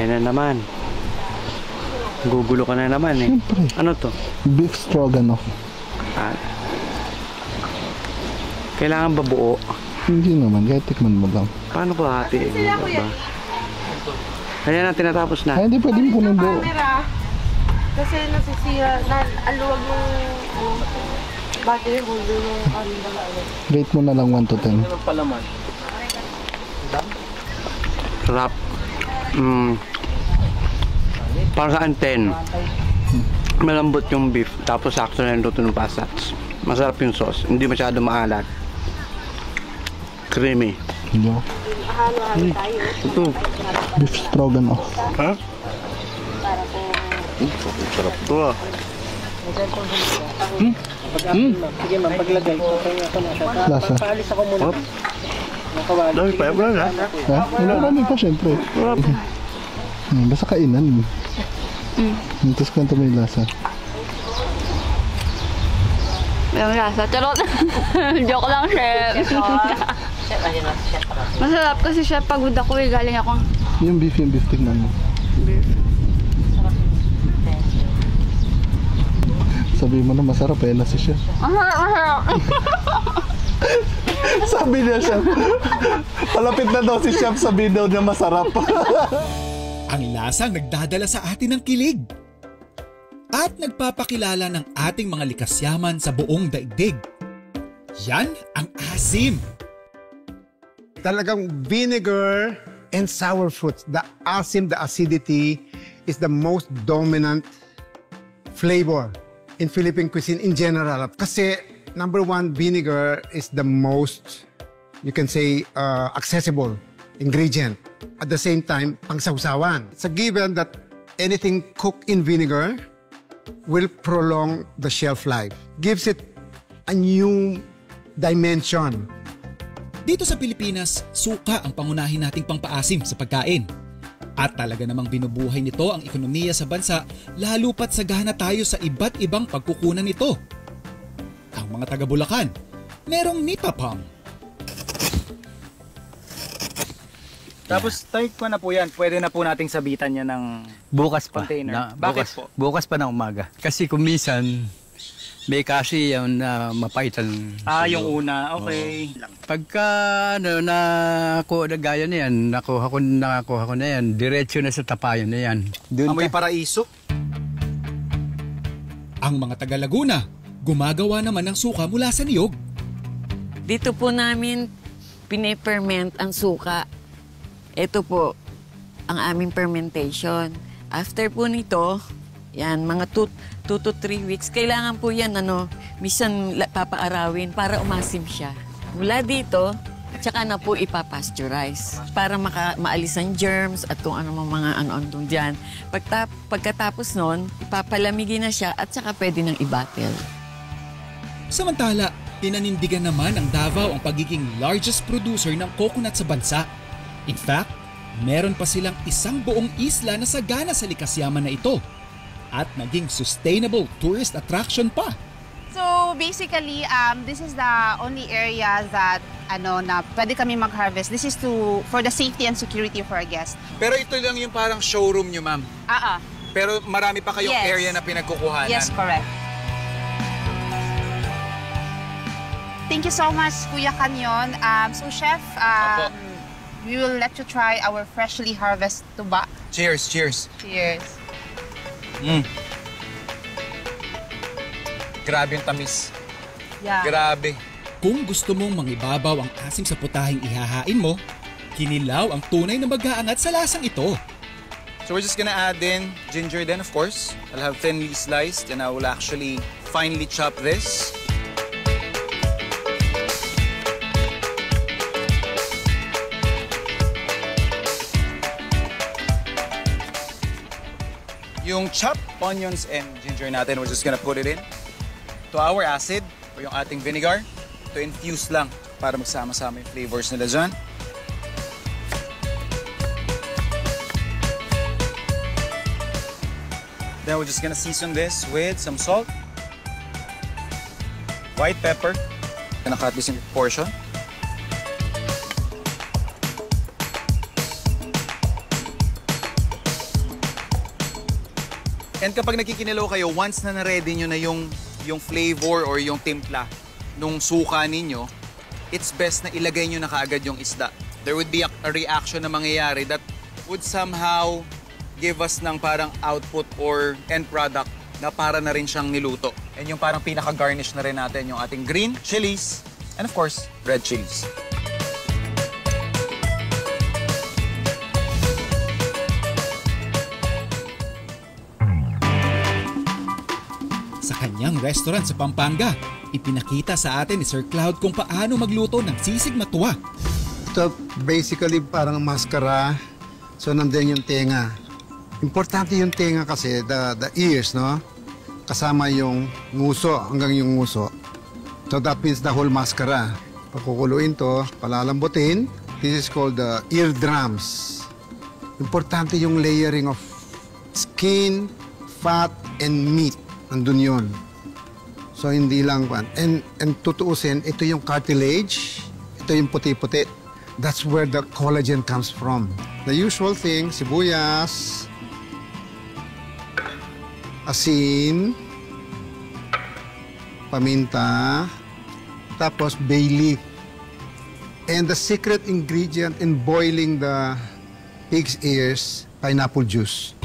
Ayan na naman. Gugulo ka na naman eh. Siyempre. Ano to? Beef stroganoff. Ah. Kailangan ba buo? Hindi naman, kahit tikman mo lang. Paano ba hati? Diba? Kaya na tinatapos na. Ay, hindi pwedeng punin buo. Kasi nasisira, aluwag ng battery holder ng kanila. Rate mo na lang 1 to 10. Sarap. Para saan 10. Malambot yung beef. Tapos sakto na yung luto ng pastats. Masarap yung sauce. Hindi masyado maalat. Creamy. Hindi. Halo-halo tayo. Ito. Beef stroganoff. Ha? Sarap to ah. Sige ma'am, paglagay. Lasa. Paalis ako muna. Dami pa yung ha? Ha? Marami pa syempre. Basta kainan. Tapos kwento mo yung lasa. Yung lasa, charot. Joke lang, chef. Masarap kasi chef, pagod ako eh. Galing ako. Yung beef tingnan mo. Beef. Sabi mo na masarap eh, na si chef. Masarap. Sabi niya chef. Palapit na daw si chef, sabi daw niya masarap. Ang lasang nagdadala sa atin ng kilig. At nagpapakilala ng ating mga likas yaman sa buong daigdig. Yan ang asim. Talagang vinegar and sour fruits. The asim, the acidity is the most dominant flavor in Philippine cuisine in general. Kasi number one, vinegar is the most, you can say, accessible ingredient. At the same time, pangsawsawan. It's a given that anything cooked in vinegar will prolong the shelf life. Gives it a new dimension. Dito sa Pilipinas, suka ang pangunahin nating pangpaasim sa pagkain. At talaga namang binubuhay nito ang ekonomiya sa bansa, lalo pat sagana tayo sa iba't ibang pagkukunan nito. Ang mga taga Bulacan, merong nipapam. Tapos type ko na po yan. Pwede na po nating sabitan yan ng Bukas pa. container. Bakit po? Bukas pa ng umaga. Kasi kung minsan, may kasi yung mapaitan. Yung una. Okay. Pagka nakuha na gaya na yan, nakakuha ko na yan, diretso na sa tapayan na yan. Amoy paraiso. Ang mga taga Laguna, gumagawa naman ng suka mula sa niyog. Dito po namin piniperment ang suka. Ito po ang aming fermentation. After po nito, yan, mga 2 to 3 weeks, kailangan po yan, minsan papaarawin para umasim siya. Mula dito, tsaka na po ipapasteurize para maalis ang germs at kung ano mga ano-ano dyan. Pagkatapos nun, ipapalamigin na siya at tsaka pwede nang i-bottle. Samantala, pinanindigan naman ng Davao ang pagiging largest producer ng coconut sa bansa. In fact, meron pa silang isang buong isla na sagana sa likas yaman na ito at naging sustainable tourist attraction pa. So basically, this is the only area that na pwede kami mag-harvest. This is for the safety and security of our guests. Pero ito lang yung parang showroom nyo, ma'am. Pero marami pa kayong area na pinagkukuhanan. Yes, correct. Thank you so much, Kuya Canyon. So Chef, we will let you try our freshly harvested tuba. Cheers, cheers. Cheers. Grabe yung tamis. Yeah. Grabe. Kung gusto mong mangibabaw ang asim sa putahing ihahain mo, kinilaw ang tunay na mag-aangat sa lasang ito. So we're just gonna add in ginger then, of course. I'll have thinly sliced and I will actually finely chop this. Yung chopped onions and ginger natin, we're just gonna put it in to our acid o yung ating vinegar to infuse lang para magsama-sama yung flavors nila dyan. Then we're just gonna season this with some salt, white pepper, gonna cut this in portion. And kapag nagkikinilaw kayo, once na na-ready nyo na yung flavor or yung timpla nung suka ninyo, it's best na ilagay nyo na kaagad yung isda. There would be a reaction na mangyayari that would somehow give us ng parang output or end product na para na rin siyang niluto. And yung parang pinaka-garnish na rin natin yung ating green chilies and of course, red chilies. Sa kanyang restaurant sa Pampanga, ipinakita sa atin ni Sir Cloud kung paano magluto ng sisig matuwa. Ito basically parang maskara. So nandun yung tenga. Importante yung tenga kasi, the ears, no? Kasama yung nguso, hanggang yung nguso. So that means the whole maskara. Pagkukuluin to, palalambutin. This is called the eardrums. Importante yung layering of skin, fat, and meat. Nandun yun. So hindi lang pan. And tutuusin, ito yung cartilage. Ito yung puti-puti. That's where the collagen comes from. The usual thing, sibuyas, asin, paminta, tapos bay leaf. And the secret ingredient in boiling the pig's ears, pineapple juice.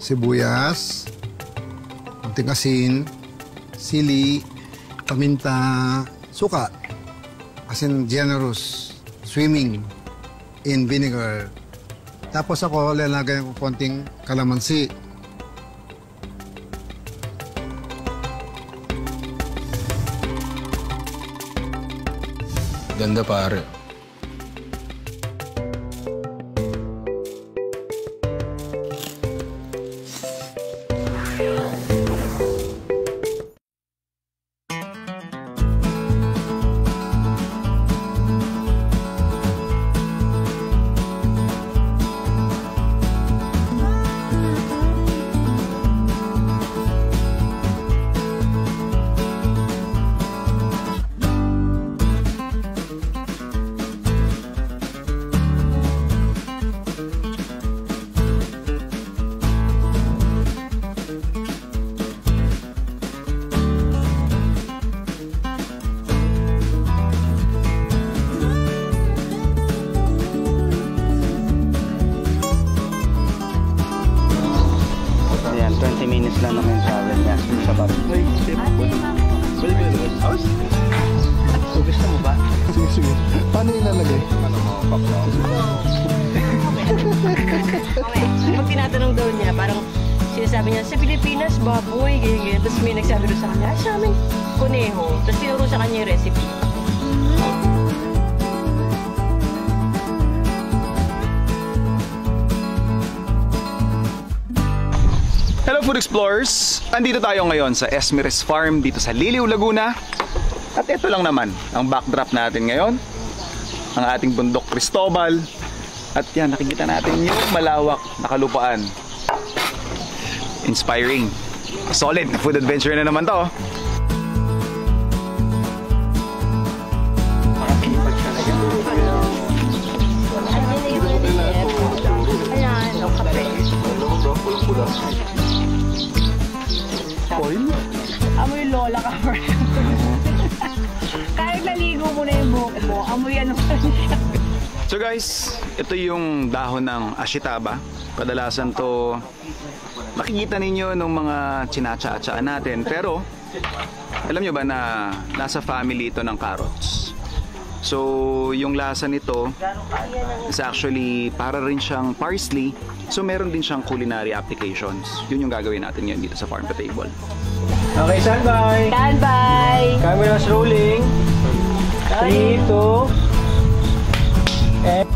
Sibuyas, konting asin, sili, paminta, suka. As in generous, swimming in vinegar. Tapos ako, lalagyan ko konting kalamansi. Ganda pare. Ayan, 20 minutes lang naman yung travel niya. Sa bus. Ay, step. So, gusto mo ba? Sige, sige. Paano ilalagay? Pag tinatanong daw niya, parang sinasabi niya, sa Pilipinas, baboy, ganyan. Tapos may nagsabi doon sa kanya, sa amin, kuneho. Tapos tinuro sa kanya yung recipe. Hello Food Explorers! Andito tayo ngayon sa Esmeralda Farm dito sa Liliw, Laguna. At ito lang naman ang backdrop natin ngayon. Ang ating bundok Cristobal. At yan, nakikita natin yung malawak na kalupaan. Inspiring. Solid na food adventure na naman to. Ayan, o kape. Oil? Amoy lola ka for kahit naligo mo na yung buhok mo, amoy ano pa siya. So guys, ito yung dahon ng ashitaba. Kadalasan to makikita ninyo ng mga chinatsa-atsaan natin. Pero alam nyo ba na nasa family ito ng carrots? So yung lasa nito is actually para rin siyang parsley. So meron din siyang culinary applications. Yun yung gagawin natin ngayon dito sa Farm to Table. Okay, standby! Standby! Cameras rolling. 3, 2, and...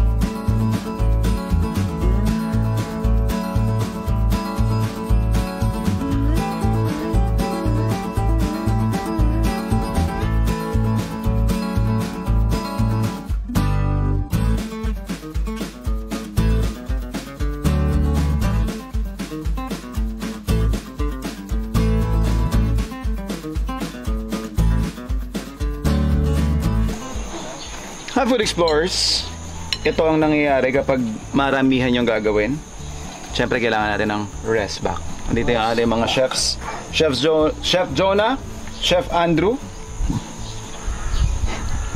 Mga food explorers, ito ang nangyayari kapag maramihan yung gagawin. Siyempre, kailangan natin ng rest back. Nandito yung ating mga chefs. Chef Jonah, Chef Andrew.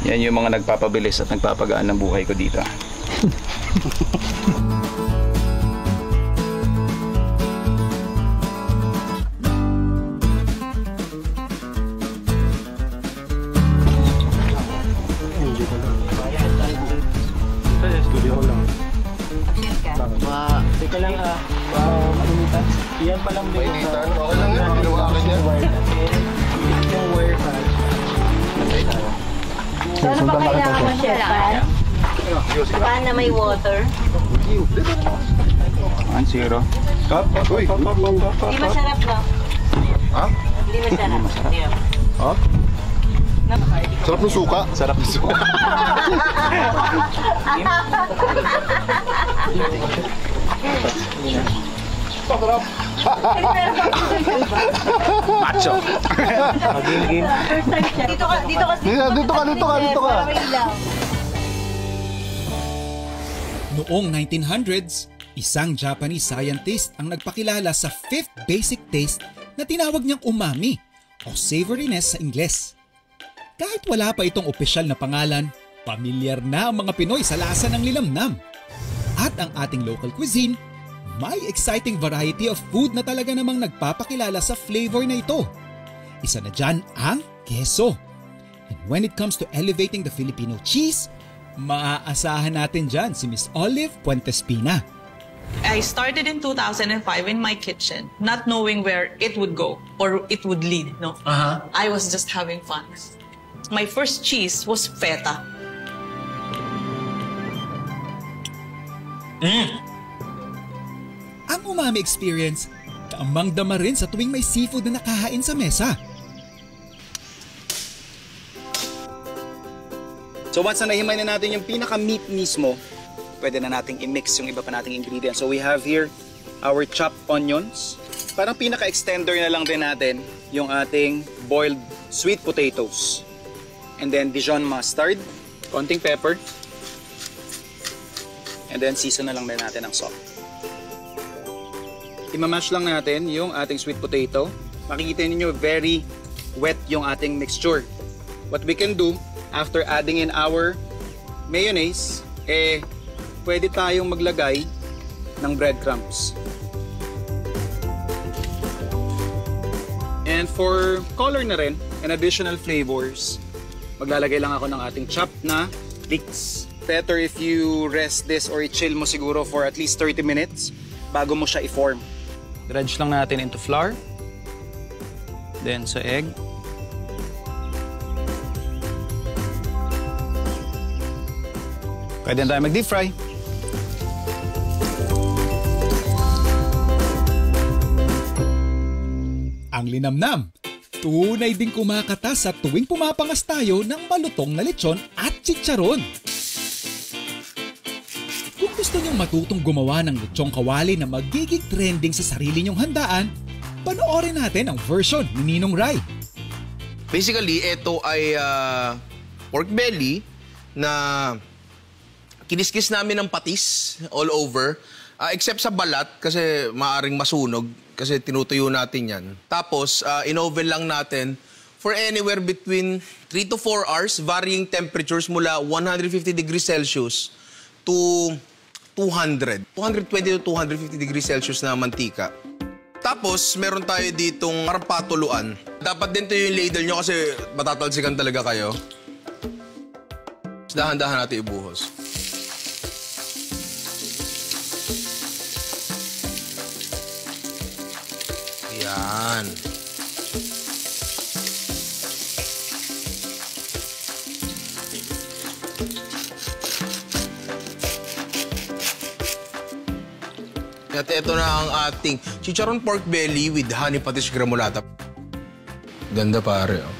Yan yung mga nagpapabilis at nagpapagaan ng buhay ko dito. Teka lang malinitan. Iyan pa lang din. Malinitan? Okay lang yan. Ginawa akin yan. Yung wire pan. Ano ba kailangan, Chef Pan? Pan na may water? 1-0. Cut? Uy! Hindi masarap, no? Ha? Hindi masarap. Ha? Sarap ng suka. Sarap ng suka. Macho. Dito ka. Noong 1900s, isang Japanese scientist ang nagpakilala sa fifth basic taste na tinawag niyang umami o savoriness sa Ingles. Kahit wala pa itong opisyal na pangalan, pamilyar na ang mga Pinoy sa lasa ng linamnam. At ang ating local cuisine, may exciting variety of food na talaga namang nagpapakilala sa flavor na ito. Isa na dyan ang queso. And when it comes to elevating the Filipino cheese, maaasahan natin dyan si Miss Olive Puentespina. I started in 2005 in my kitchen, not knowing where it would go or it would lead. No, I was just having fun. My first cheese was feta. Ang umami experience, damang-dama rin sa tuwing may seafood na nakahain sa mesa. So once na nahimay na natin yung pinaka-meat mismo, pwede na nating i-mix yung iba pa nating ingredients. So we have here our chopped onions. Parang pinaka-extender na lang din natin yung ating boiled sweet potatoes. And then Dijon mustard, konting pepper. And then season na lang din natin ng salt. Imamash lang natin yung ating sweet potato. Makikita ninyo very wet yung ating mixture. What we can do, after adding in our mayonnaise, pwede tayong maglagay ng breadcrumbs. And for color na rin, and additional flavors, maglalagay lang ako ng ating chopped na leeks. Better if you rest this or i-chill mo siguro for at least 30 minutes bago mo siya i-form. Dredge lang natin into flour. Then sa egg. Pwede na tayo mag-deep fry. Ang linamnam, tunay ding kumakata sa tuwing pumapangas tayo ng malutong na lechon at chicharon. Kung gusto niyong matutong gumawa ng lechong kawali na magiging trending sa sarili niyong handaan, panoorin natin ang version ni Ninong Rai. Basically, ito ay pork belly na kiniskis namin ng patis all over. Except sa balat kasi maaring masunog kasi tinutuyo natin yan. Tapos, in-oven lang natin for anywhere between 3 to 4 hours, varying temperatures mula 150 degrees Celsius to 220 to 250 degrees Celsius na mantika. Tapos, meron tayo ditong parang patuluan. Dapat din ito yung ladle nyo kasi matatalsikan talaga kayo. Dahan-dahan natin ibuhos. Yan. At ito na ang ating chicharon pork belly with honey patis gramulata. Ganda pare, oh.